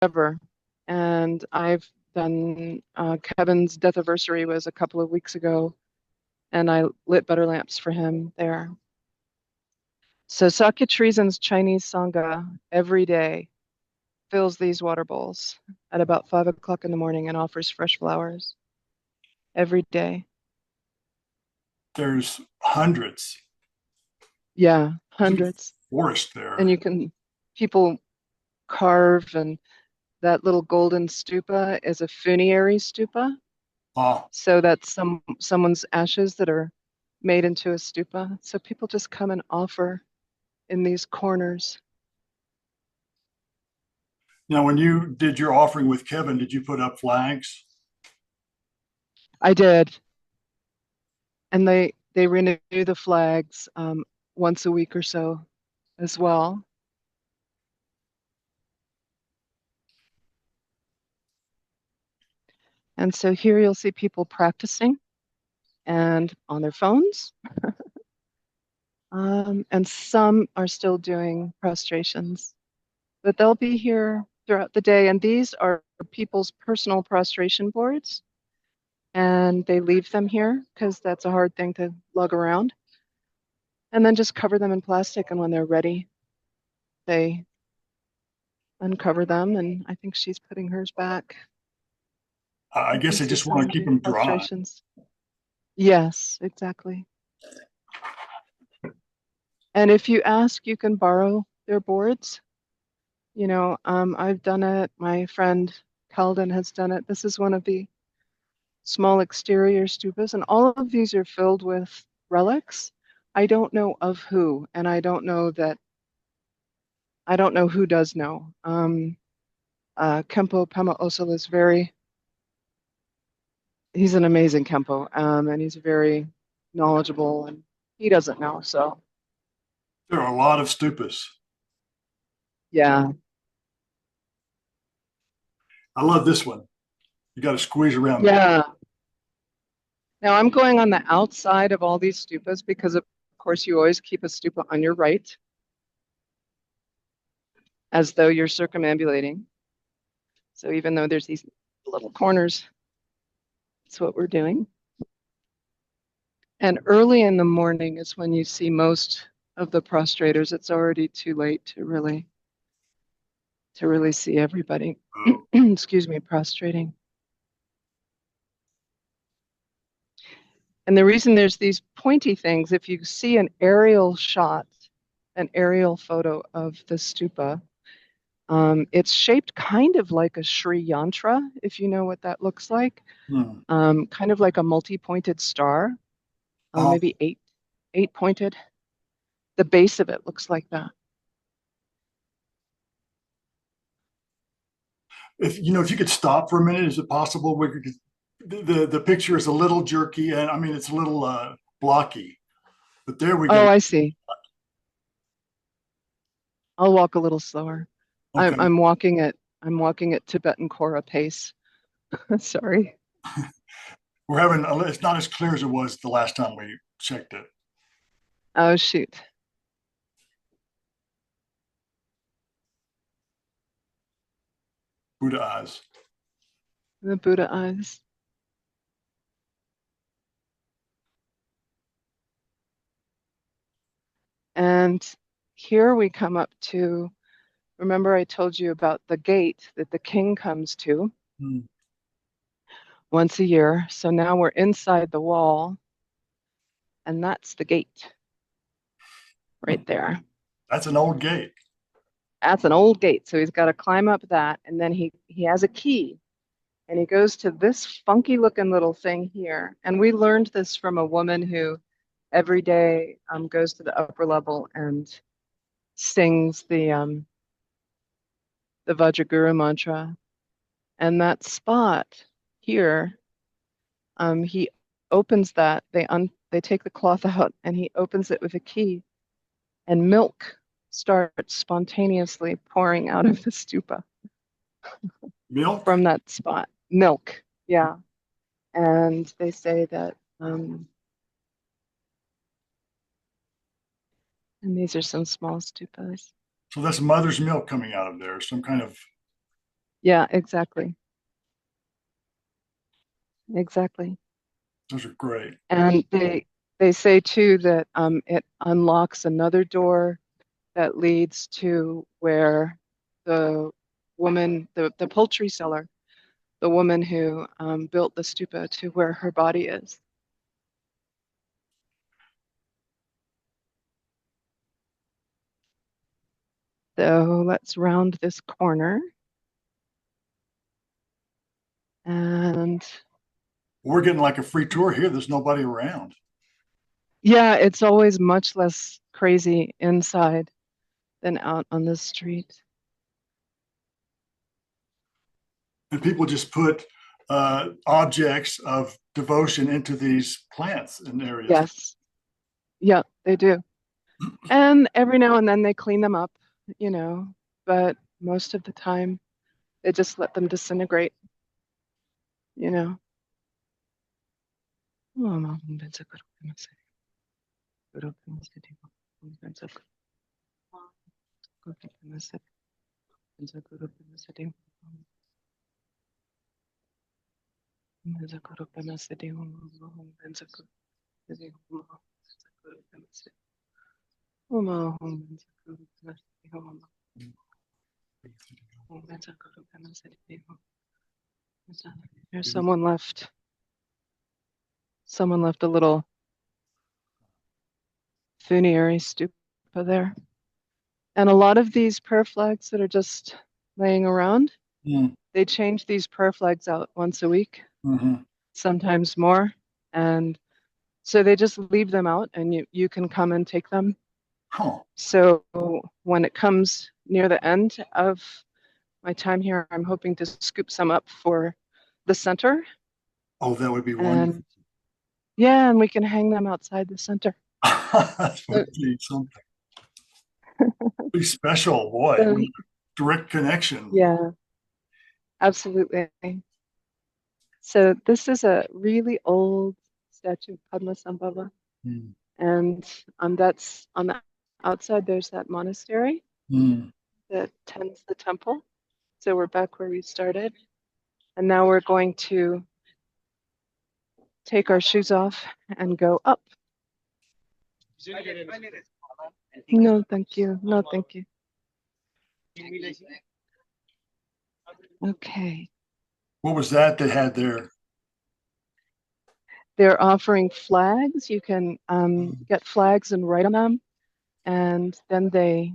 ever. And I've done Kevin's death anniversary was a couple of weeks ago, and I lit butter lamps for him there. So Sakya Treason's Chinese Sangha every day fills these water bowls at about 5 o'clock in the morning and offers fresh flowers every day. There's hundreds. Yeah, There's a hundreds. forest And there. you can, people carve, and that little golden stupa is a funerary stupa. Ah, So that's someone's ashes that are made into a stupa. So people just come and offer in these corners. now when you did your offering with Kevin, did you put up flags? I did, and they renew the flags once a week or so as well. And so here you'll see people practicing and on their phones, and some are still doing prostrations, but they'll be here throughout the day. And these are people's personal prostration boards, and they leave them here because that's a hard thing to lug around, and then just cover them in plastic. And when they're ready, they uncover them. And I think she's putting hers back. I You can guess I see just want to someone keep doing them dry. prostrations. Yes, exactly. And if you ask, you can borrow their boards. I've done it. My friend Calden has done it. This is one of the small exterior stupas, and all of these are filled with relics. I don't know of who, and I don't know who does know. Kempo Pema Osel is he's an amazing Kempo, and he's very knowledgeable, and he doesn't know. So, There are a lot of stupas. yeah. I love this one. You got to squeeze around the. Yeah. Now I'm going on the outside of all these stupas because, of course, you always keep a stupa on your right as though you're circumambulating. So even though there's these little corners, that's what we're doing. And early in the morning is when you see most of the prostrators. It's already too late to really see everybody. Oh. Excuse me, prostrating. And the reason there's these pointy things, if you see an aerial shot, an aerial photo of the stupa, it's shaped kind of like a Sri Yantra, if you know what that looks like, Hmm. kind of like a multi-pointed star, Uh, maybe eight pointed. The base of it looks like that. if you could stop for a minute, is it possible? The picture is a little jerky, and I mean it's a little blocky. But there we Oh, go. I see. I'll walk a little slower. I'm Okay, I'm walking at I'm walking at Tibetan Kora pace. Sorry. we're having. It's not as clear as it was the last time we checked it. Oh, shoot. Buddha eyes. The Buddha eyes. And here we come up to, remember I told you about the gate that the king comes to Hmm. once a year. So now we're inside the wall, and that's the gate right there. That's an old gate. That's an old gate. So he's got to climb up that, and then he has a key, and he goes to this funky looking little thing here. And we learned this from a woman who every day goes to the upper level and sings the Vajraguru mantra. And that spot here, he opens that. They take the cloth out, and he opens it with a key, and milk starts spontaneously pouring out of the stupa Milk. from that spot. Milk, yeah. And they say that, and these are some small stupas. So that's mother's milk coming out of there. Some kind of Yeah, exactly. Exactly. Those are great. And they say too that it unlocks another door that leads to where the woman, the poultry seller, the woman who built the stupa, to where her body is. So let's round this corner. And We're getting like a free tour here. There's nobody around. yeah, it's always much less crazy inside than out on the street. And people just put objects of devotion into these plants and areas. Yes. Yeah, they do. And every now and then they clean them up, but most of the time they just let them disintegrate, you know. There's someone left. Someone left a little funerary stupa there. And a lot of these prayer flags that are just laying around, Mm. they change these prayer flags out once a week, Hmm. sometimes more. And so they just leave them out and you can come and take them. Huh. So when it comes near the end of my time here, I'm hoping to scoop some up for the center. Oh, that would be wonderful. And yeah, and we can hang them outside the center. That would be something. Be special, boy. So, Direct connection. yeah, absolutely. So this is a really old statue of Padmasambhava, Mm. and that's on the outside. There's that monastery Mm. that tends the temple. So we're back where we started, and now we're going to take our shoes off and go up. No, thank you. No, thank you. Okay. What was that they had there? They're offering flags. You can get flags and write on them, and then they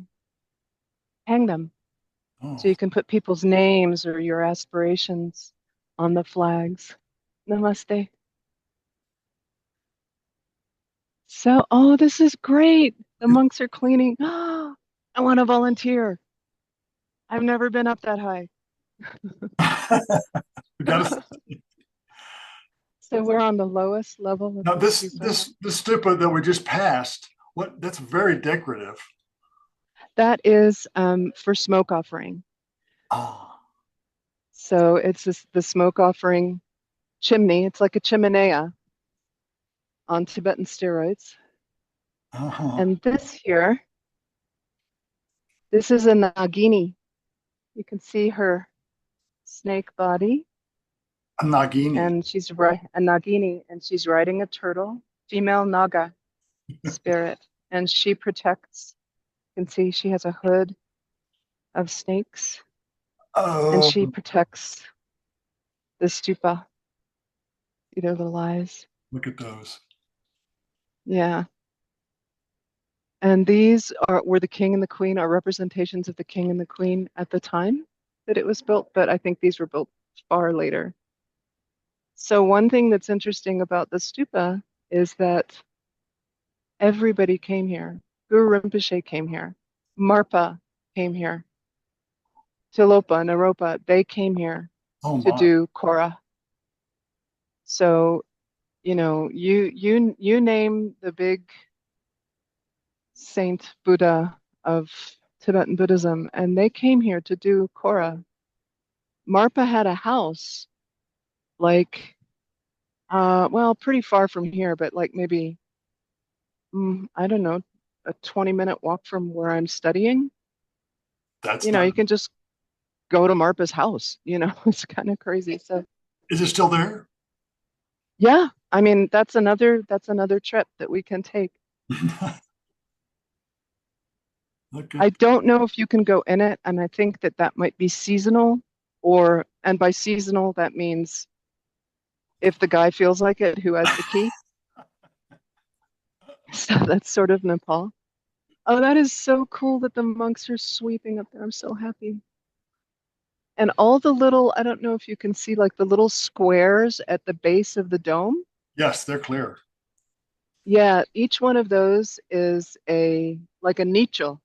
hang them. So Oh, you can put people's names or your aspirations on the flags. Namaste. So, oh, this is great. The monks are cleaning. Oh, I want to volunteer. I've never been up that high. we got to. So we're on the lowest level of Now the this stupa. this stupa that we just passed. What? That's very decorative. That is for smoke offering. Ah. So it's the smoke offering chimney. It's like a chimenea on Tibetan steroids. Uh-huh. And this here, this is a Nagini. You can see her snake body, A Nagini. and she's right a Nagini, and she's riding a turtle, female Naga spirit, and she protects. You can see she has a hood of snakes, and Oh, she protects the stupa, their little eyes. look at those. Yeah. And these were the king and the queen, are representations of the king and the queen at the time that it was built, but I think these were built far later. So one thing that's interesting about the stupa is that everybody came here. Guru Rinpoche came here. Marpa came here. Tilopa, Naropa, they came here Oh to my. do Kora. So, you name the big saint Buddha of Tibetan Buddhism, and they came here to do Kora. Marpa had a house, like, well, pretty far from here, but like maybe, I don't know, a 20-minute walk from where I'm studying. That's You not. can just go to Marpa's house. It's kind of crazy. So Is it still there? yeah, I mean that's another trip that we can take. Okay. I don't know if you can go in it, and I think that might be seasonal, and by seasonal that means if the guy feels like it, who has the key. So that's sort of Nepal. Oh, that is so cool that the monks are sweeping up there. I'm so happy. And all the little, I don't know if you can see like the little squares at the base of the dome. Yes, they're clear. Yeah, each one of those is like a nicho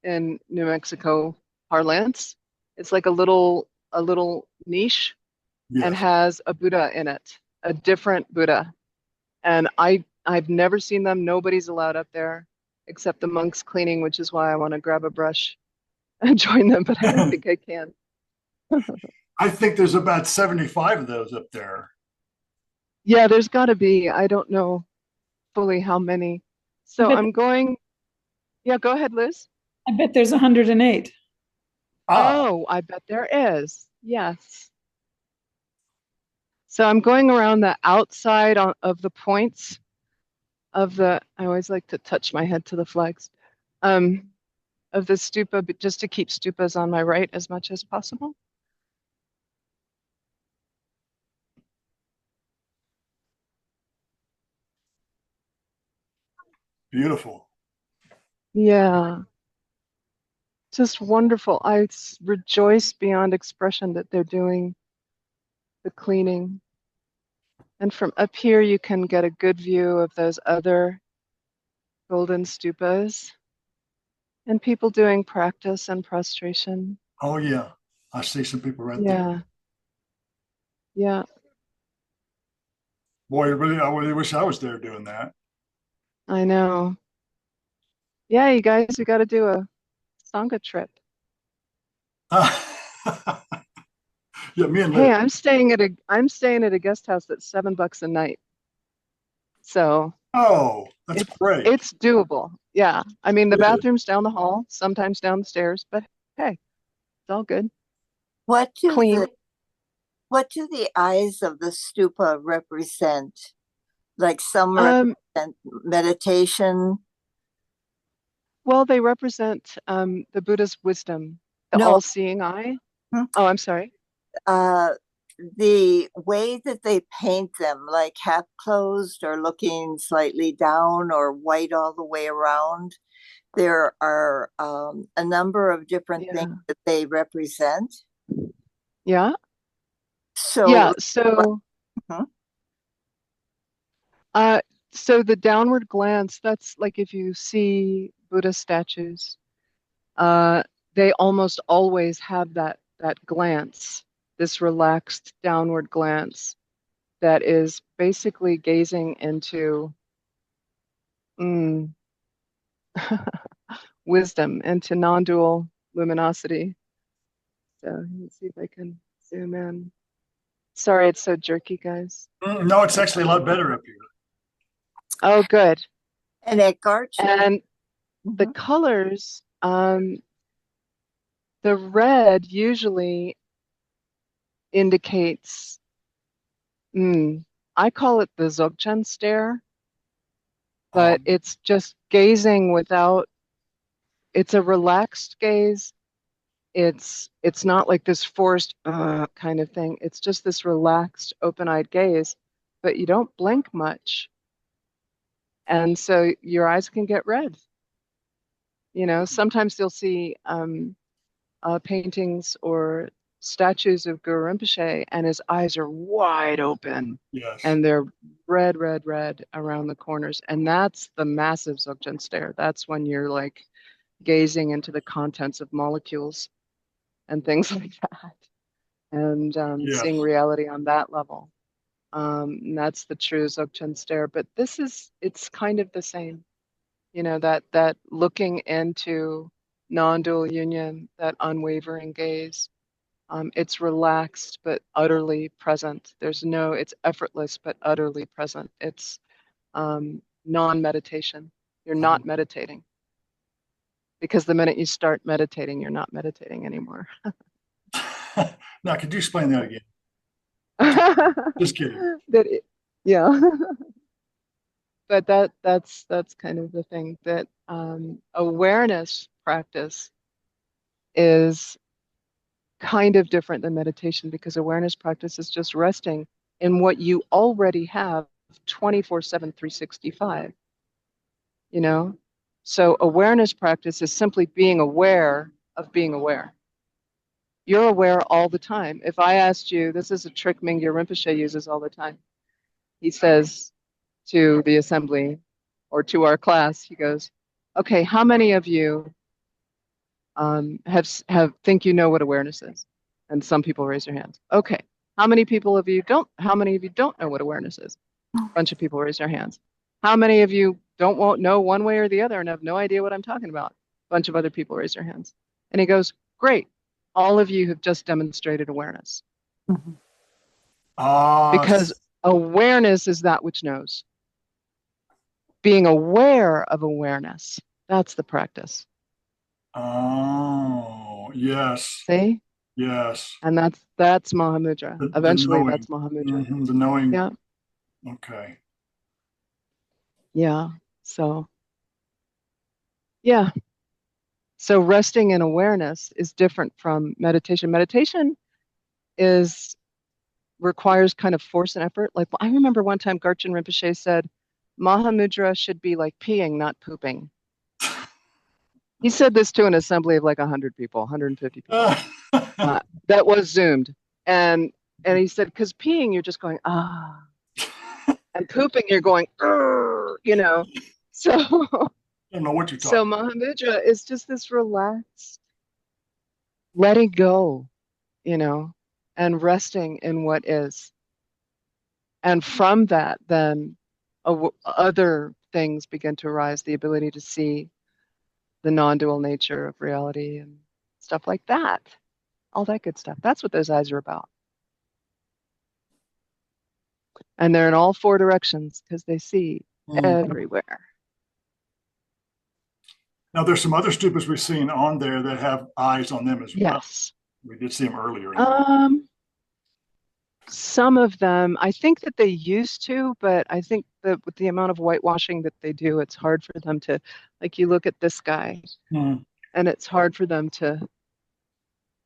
in New Mexico parlance. It's like a little niche and Yes. has a Buddha in it, a different Buddha. And I've never seen them. Nobody's allowed up there except the monks cleaning, which is why I want to grab a brush and join them, but I don't think I can. I think there's about 75 of those up there. Yeah, there's got to be. I don't know fully how many. I So bet, I'm going, yeah, go ahead, Liz. I bet there's 108. Ah, Oh, I bet there is. Yes. So I'm going around the outside of the points I always like to touch my head to the flags, um, of the stupa, but just to keep stupas on my right as much as possible. beautiful. Yeah, just wonderful. Rejoice beyond expression that they're doing the cleaning. And from up here, you can get a good view of those other golden stupas and people doing practice and prostration. Oh, yeah. I see some people right there. Yeah, yeah, Boy, I really wish I was there doing that. I know. Yeah, you guys, we got to do a Sangha trip. Yeah, me and Liz. Hey, I'm staying at a guest house that's $7 a night. So Oh, that's it's great. it's doable. Yeah. I mean the Good. bathroom's down the hall, sometimes down the stairs, but hey, it's all good. What do Clean. the eyes of the stupa represent? Like some Um, represent meditation. well, they represent the Buddha's wisdom, the No, all-seeing eye. hmm, Oh, I'm sorry. uh, the way that they paint them, like half closed or looking slightly down or white all the way around. There are a number of different things Yeah. that they represent. Yeah. So, Yeah. So mhm, uh so the downward glance, that's like if you see Buddha statues, uh they almost always have that glance, this relaxed downward glance that is basically gazing into mm, wisdom, into non-dual luminosity. So let's see if I can zoom in. Sorry, it's so jerky, guys. No, it's actually a lot better up here. Oh, good. and at Garcher, And the mhm, colors, the red usually indicates, I call it the Dzogchen stare, but Um, it's just gazing without, it's a relaxed gaze. It's not like this forced kind of thing. It's just this relaxed, open-eyed gaze, but you don't blink much. And so your eyes can get red. Sometimes you'll see paintings or statues of Guru Rinpoche, and his eyes are wide open, yes. and they're red, red, red around the corners. And that's the massive Dzogchen stare. That's when you're like gazing into the contents of molecules and things like that, and Yes. seeing reality on that level. And that's the true Dzogchen stare. But it's kind of the same, that looking into non-dual union, that unwavering gaze. It's relaxed but utterly present. It's effortless but utterly present. It's non-meditation. You're not meditating because the minute you start meditating, you're not meditating anymore. Now, could you explain that again? Just kidding. Yeah. But that's kind of the thing that awareness practice is kind of different than meditation, because awareness practice is just resting in what you already have 24/7, 365, you know? So awareness practice is simply being aware of being aware. You're aware all the time. If I asked you, this is a trick Mingyur Rinpoche uses all the time. He says to the assembly or to our class, he goes, okay, how many of you have think you know what awareness is? And some people raise their hands. Okay. How many of you don't know what awareness is? A bunch of people raise their hands. How many of you won't know one way or the other and have no idea what I'm talking about? A bunch of other people raise their hands. And he goes, great. All of you have just demonstrated awareness. Mhm. Because awareness is that which knows. Being aware of awareness, that's the practice. Oh, yes, See? yes. And that's Mahamudra. The Eventually, knowing. that's Mahamudra. Mhm, the knowing. Yeah, Okay. yeah. So, yeah. So resting in awareness is different from meditation. Meditation is requires kind of force and effort. Like I remember one time Garchen Rinpoche said, Mahamudra should be like peeing, not pooping. He said this to an assembly of like 100 people, 150 people. That was Zoomed. And he said, because peeing, you're just going, ah. And pooping, you're going, you know. So, I don't know what you're so talking. Mahamudra is just this relaxed, letting go, you know, and resting in what is. And from that, then other things begin to arise, the ability to see the non-dual nature of reality and stuff like that. All that good stuff. That's what those eyes are about. And they're in all four directions because they see everywhere. Now, there's some other stupas we've seen on there that have eyes on them as well. Yes. We did see them earlier. Some of them, I think that they used to, but I think that with the amount of whitewashing that they do, it's hard for them to, like you look at this guy, and it's hard for them to,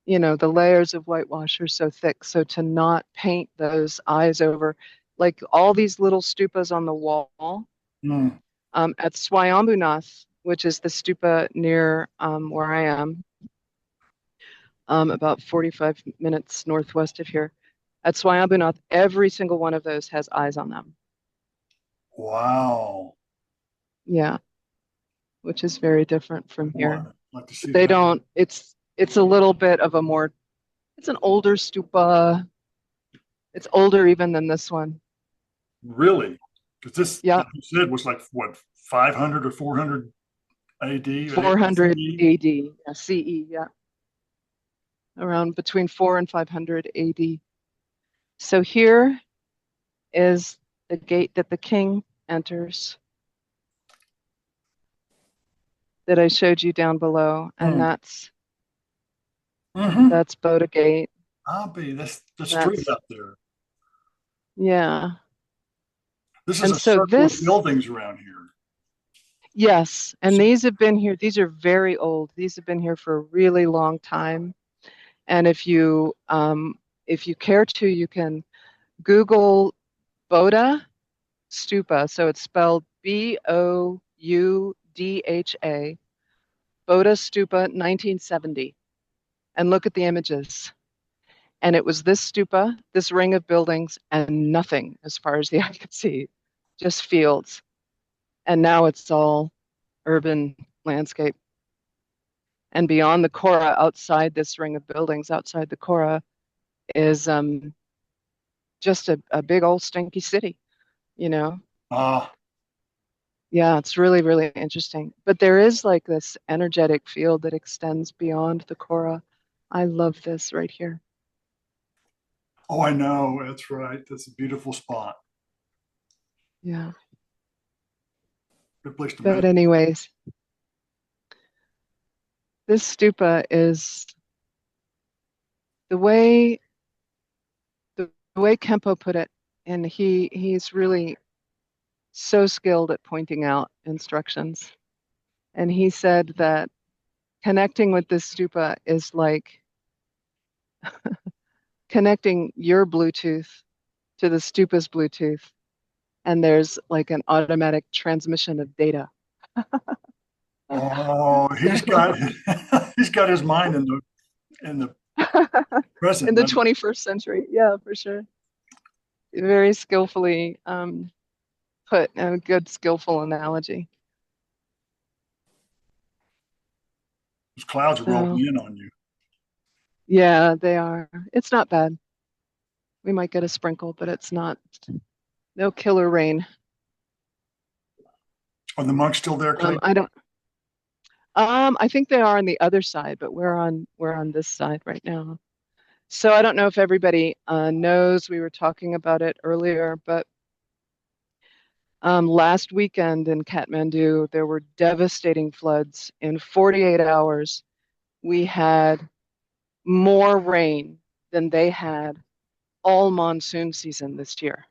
you know, the layers of whitewash are so thick. So to not paint those eyes over, like all these little stupas on the wall, at Swayambhunath, which is the stupa near where I am, about 45 minutes northwest of here. At Swayambhunath, every single one of those has eyes on them. Wow. Yeah, which is very different from here. I'd like to see They that. don't, it's a little bit of a more, it's an older stupa. It's older even than this one. Really? Because this, Yeah, like you said, was like what, 500 or 400 AD? 400 CE? AD, yeah, CE, yeah. Around between 4 and 500 AD. So here is the gate that the king enters that I showed you down below, and that's Boda Gate. That's the street up there. Yeah. This is And a so circle of buildings around here. yes, and these have been here, these are very old. These have been here for a really long time. And if you care to, you can Google Boda Stupa. So it's spelled Boudha, Boda Stupa 1970. And look at the images. And it was this stupa, this ring of buildings, and nothing as far as the eye could see, just fields. And now it's all urban landscape. And beyond the Kora, outside this ring of buildings, outside the Kora, is just a big old stinky city, you know? Yeah, it's really, really interesting. But there is like this energetic field that extends beyond the Kora. I love this right here. Oh, I know. That's right. That's a beautiful spot. Yeah. Good place to But meditate. anyways, this stupa is the way the way Kempo put it, and he's really so skilled at pointing out instructions. And he said that connecting with this stupa is like connecting your Bluetooth to the stupa's Bluetooth, and there's like an automatic transmission of data. Oh, he's got he's got his mind in the present. In the 21st century. Yeah, for sure. Very skillfully put, and a good skillful analogy. Those clouds are So, rolling in on you. yeah, they are. It's not bad. We might get a sprinkle, but it's not, no killer rain. Are the monks still there, Clay? I don't, I think they are on the other side, but we're on this side right now. So I don't know if everybody knows, we were talking about it earlier, but last weekend in Kathmandu, there were devastating floods. In 48 hours, we had more rain than they had all monsoon season this year.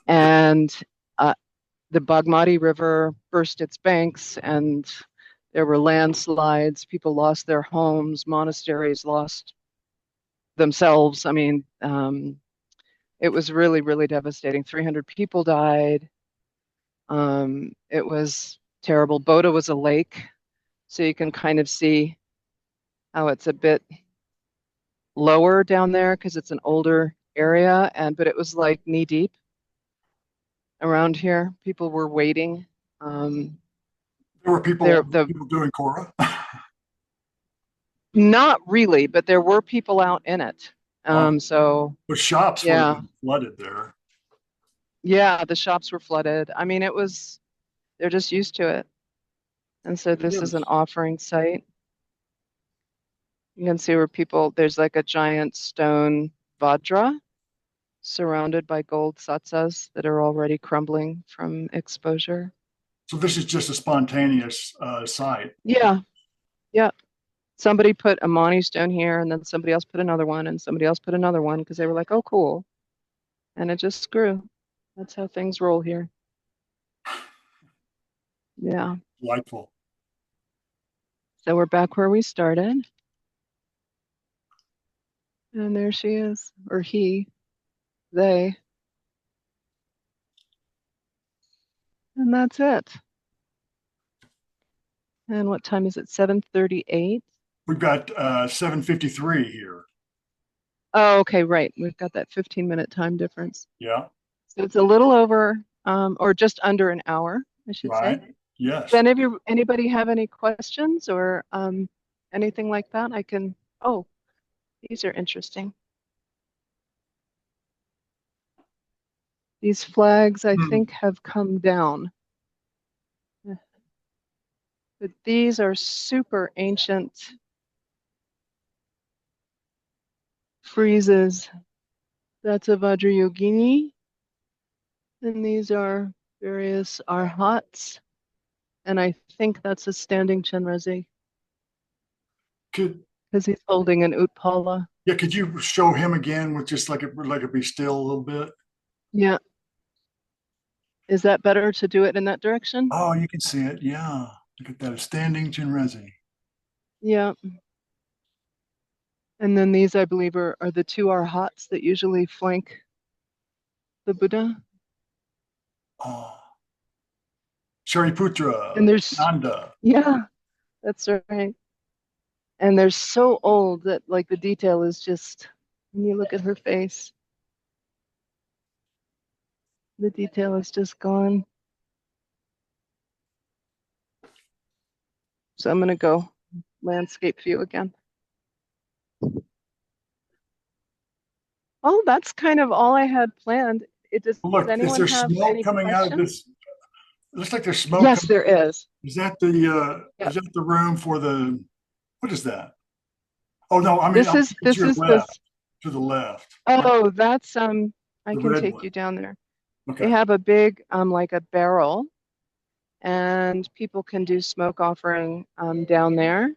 And the Bagmati River burst its banks, and there were landslides. People lost their homes. Monasteries lost themselves. I mean, it was really, really devastating. 300 people died. It was terrible. Boda was a lake, so you can kind of see how it's a bit lower down there because it's an older area, but it was like knee deep around here. People were waiting. There were people doing Korah. Not really, but there were people out in it. So But shops yeah, were flooded there. yeah, the shops were flooded. I mean, they're just used to it. And so this is an offering site. You can see where there's like a giant stone Vajra surrounded by gold satsas that are already crumbling from exposure. So this is just a spontaneous site. Yeah, yeah. Somebody put a Mani stone here, and then somebody else put another one, and somebody else put another one because they were like, oh, cool. And it just grew. That's how things roll here. Yeah. Delightful. So we're back where we started. And there she is, or he, they. And that's it. And what time is it? 7:38? We've got 7:53 here. Oh, okay, right. We've got that 15-minute time difference. Yeah. So it's a little over, or just under an hour, I should Right. say. Yes. Does anybody have any questions or anything like that? Oh, these are interesting. These flags, I think, have come down. But these are super ancient friezes. That's a Vajrayogini. And these are various arhats. And I think that's a standing Chenrezig. Because he's holding an Utpala. Yeah, could you show him again with just like it be still a little bit? Yeah. Is that better to do it in that direction? Oh, you can see it. Yeah. Look at that. A standing Chenrezig. Yeah. And then these, I believe, are the two arhats that usually flank the Buddha. Oh. Shariputra. And there's Nanda. Yeah, that's right. And they're so old that like the detail is just, when you look at her face, the detail is just gone. So I'm gonna go landscape view again. Oh, that's kind of all I had planned. Does Look, is anyone there have smoke any coming out of questions? this? It looks like there's smoke. Yes, there is. Is that the Yeah. is that the room for the, what is that? Oh no, I mean This is to your this. left, to the left. Oh, that's I The can red take one. you down there. Okay. They have a big like a barrel, and people can do smoke offering down there.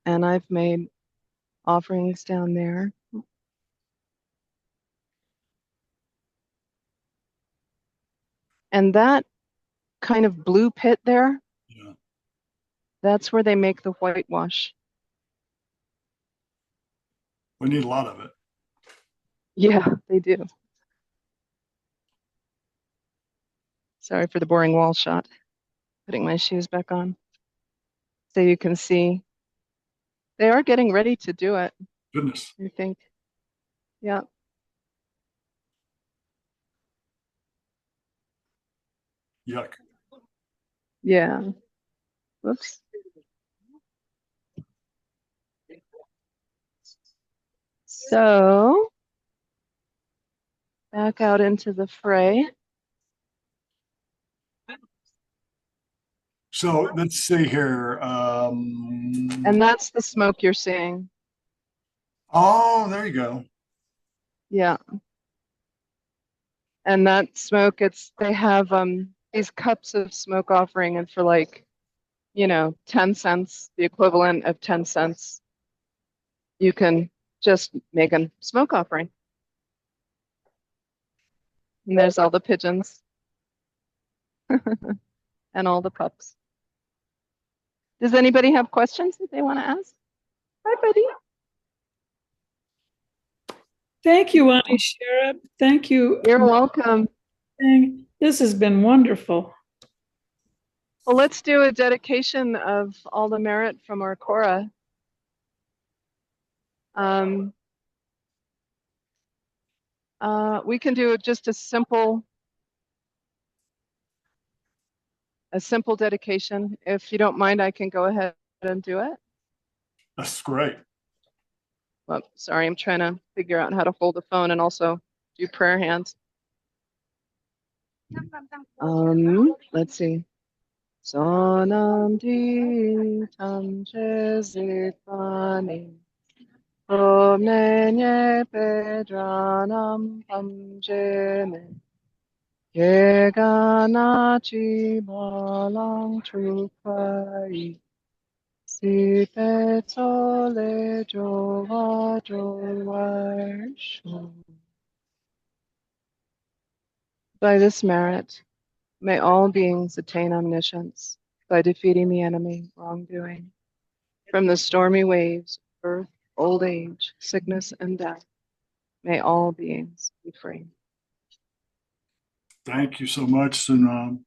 And I've made offerings down there. And that kind of blue pit there, Yeah. that's where they make the whitewash. We need a lot of it. Yeah, they do. Sorry for the boring wall shot. Putting my shoes back on so you can see. They are getting ready to do it, Goodness. I think. Yeah. Yuck. Yeah. Whoops. So back out into the fray. So let's see here. And that's the smoke you're seeing. Oh, there you go. Yeah. And that smoke, they have these cups of smoke offering, and for like, 10 cents, the equivalent of 10 cents, you can just make a smoke offering. And there's all the pigeons and all the pups. Does anybody have questions that they want to ask? Hi, buddy. Thank you, Ani Sherab. Thank you. You're welcome. This has been wonderful. Well, let's do a dedication of all the merit from our Korah. We can do just a simple dedication. If you don't mind, I can go ahead and do it. That's great. Well, sorry, I'm trying to figure out how to hold the phone and also do prayer hands. Let's see. Sonam di tam jezipani omnenye pedranam pamjene yeganachi balang trupai si petole jova jovarsho. By this merit, may all beings attain omniscience by defeating the enemy, wrongdoing. From the stormy waves, birth, old age, sickness, and death, may all beings be free. Thank you so much, Tsunma.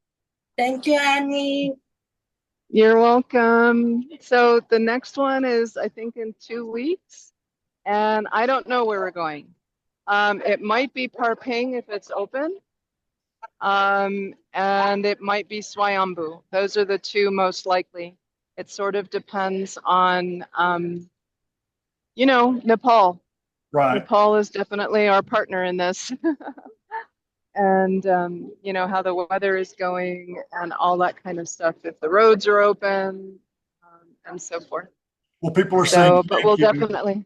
Thank you, Annie. You're welcome. So the next one is, I think, in 2 weeks, and I don't know where we're going. It might be Parping if it's open. And it might be Swayambhu. Those are the two most likely. It sort of depends on, Nepal. Right. Nepal is definitely our partner in this. And, how the weather is going and all that kind of stuff, if the roads are open, and so forth. Well, people are saying But thank we'll you. definitely.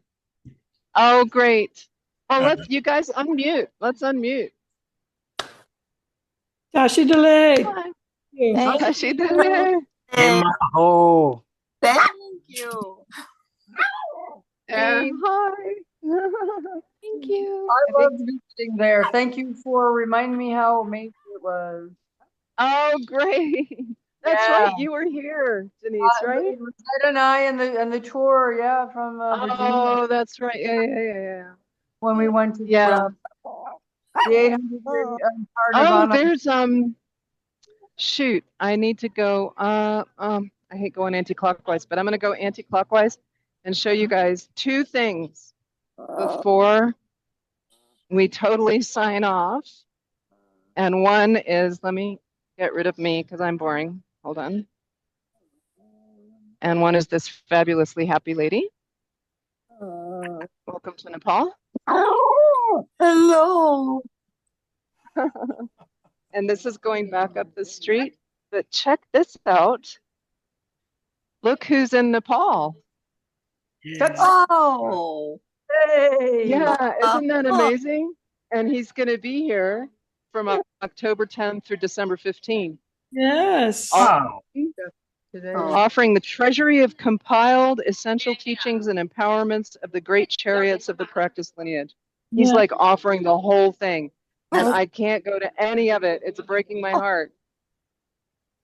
Oh, great. Well, you guys unmute. Let's unmute. Tashi delay. Hi. Thank Tashi you. Dele. Emaho. Thank you. And hi. Thank you. I loved visiting there. Thank you for reminding me how amazing it was. Oh, great. That's Yeah. right. You were here, Denise, right? Ed and I and the tour, yeah, from Virginia Oh, that's right. Yeah. when we went to Yeah. the 800 part Oh, Nirvana. there's shoot. I need to go. I hate going anti-clockwise, but I'm gonna go anti-clockwise and show you guys 2 things before we totally sign off. And one is, let me get rid of me because I'm boring. Hold on. And one is this fabulously happy lady. Welcome to Nepal. Hello. And this is going back up the street. But check this out. Look who's in Nepal. Oh. Hey. Yeah, isn't that amazing? And he's going to be here from October 10th through December 15th. Yes. Wow. today. Oh. offering the treasury of compiled essential teachings and empowerments of the great chariots of the practice lineage. He's Yeah. like offering the whole thing. And Oh. I can't go to any of it. It's breaking my heart.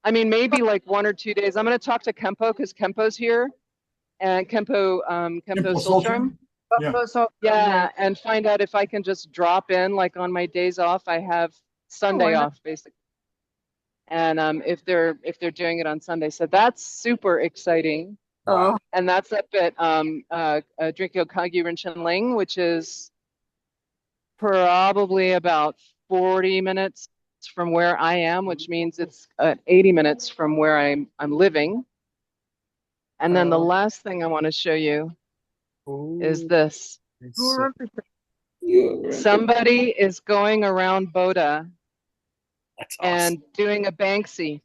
I mean, maybe like 1 or 2 days. I'm going to talk to Kempo because Kempo's here. And Kempo Solstrom. Yeah. So, Yeah, and find out if I can just drop in like on my days off. I have Sunday not? off basically. And if they're doing it on Sunday. So that's super exciting. Oh. And that's up at Drinkyo Kagyu Rinchen Ling, which is probably about 40 minutes from where I am, which means it's 80 minutes from where I'm living. And then the Oh. last thing I want to show you is Oh, this. it's Guru so- Rinpoche. Somebody is going around Boda that's awesome. and doing a Banksy.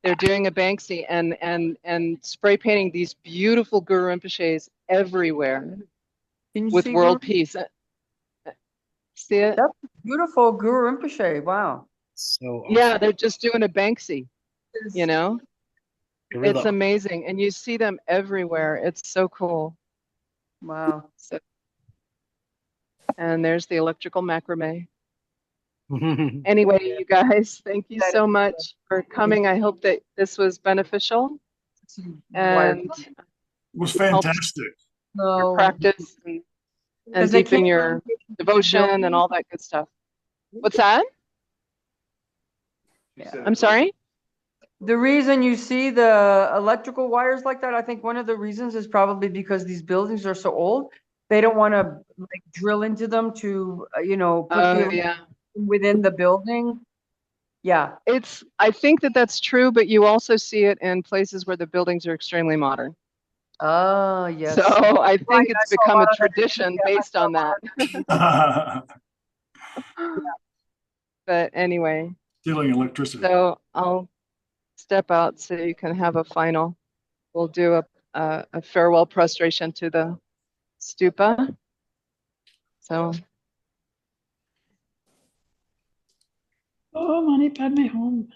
They're doing a Banksy and spray painting these beautiful Guru Rinpoches everywhere Can you with see world Guru? peace. See it? That's beautiful Guru Rinpoche. Wow. So Yeah, awesome. they're just doing a Banksy, you know? Gorilla. It's amazing. And you see them everywhere. It's so cool. Wow. So, and there's the electrical macrame. Anyway, you guys, thank you so much for coming. I hope that this was beneficial and It was fantastic. your No. practice and Because they deepen can't your devotion and all that good stuff. What's that? Yeah. I'm sorry? The reason you see the electrical wires like that, I think one of the reasons is probably because these buildings are so old. They don't want to like drill into them to, put Oh, the yeah. within the building. Yeah. I think that that's true, but you also see it in places where the buildings are extremely modern. Oh, yes. So I think Right, it's I saw become lot a of that. tradition Yeah, I based saw on that. But anyway, Stealing electricity. so I'll step out so you can have a final. We'll do a farewell prostration to the stupa. So Oh, Mani Padme Hum.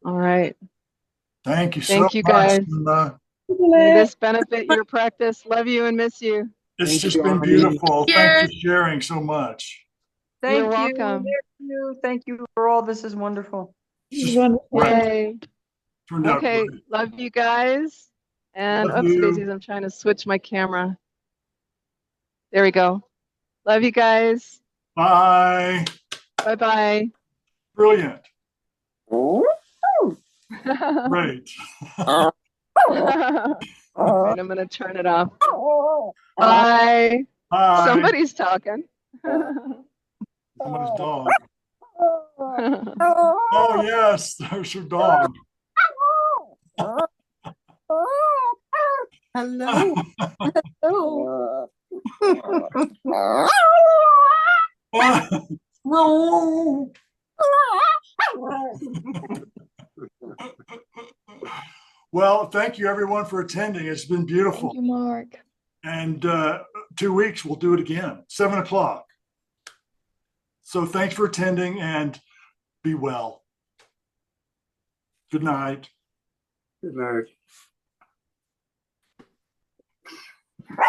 all right. Thank you so Thank you, much. guys. Tsunma. May this benefit your practice. Love you and miss you. It's Thank just you, been Ani. beautiful. Thanks for sharing so much. Thank You're you. welcome. Thank you. Thank you for all. This is wonderful. It's just Wonderful. great. Yay. Turned out Okay. great. Love you guys. And Love oops, you. daisies, I'm trying to switch my camera. There we go. Love you guys. Bye. Bye-bye. Brilliant. Right, Great. I'm gonna turn it off. Bye. Bye. Somebody's talking. Somebody's dog. Oh, yes. There's your dog. Hello. Hello. Well, thank you everyone for attending. It's been beautiful. Thank you, Mark. And 2 weeks, we'll do it again, 7 o'clock. So thanks for attending and be well. Good night. Good night.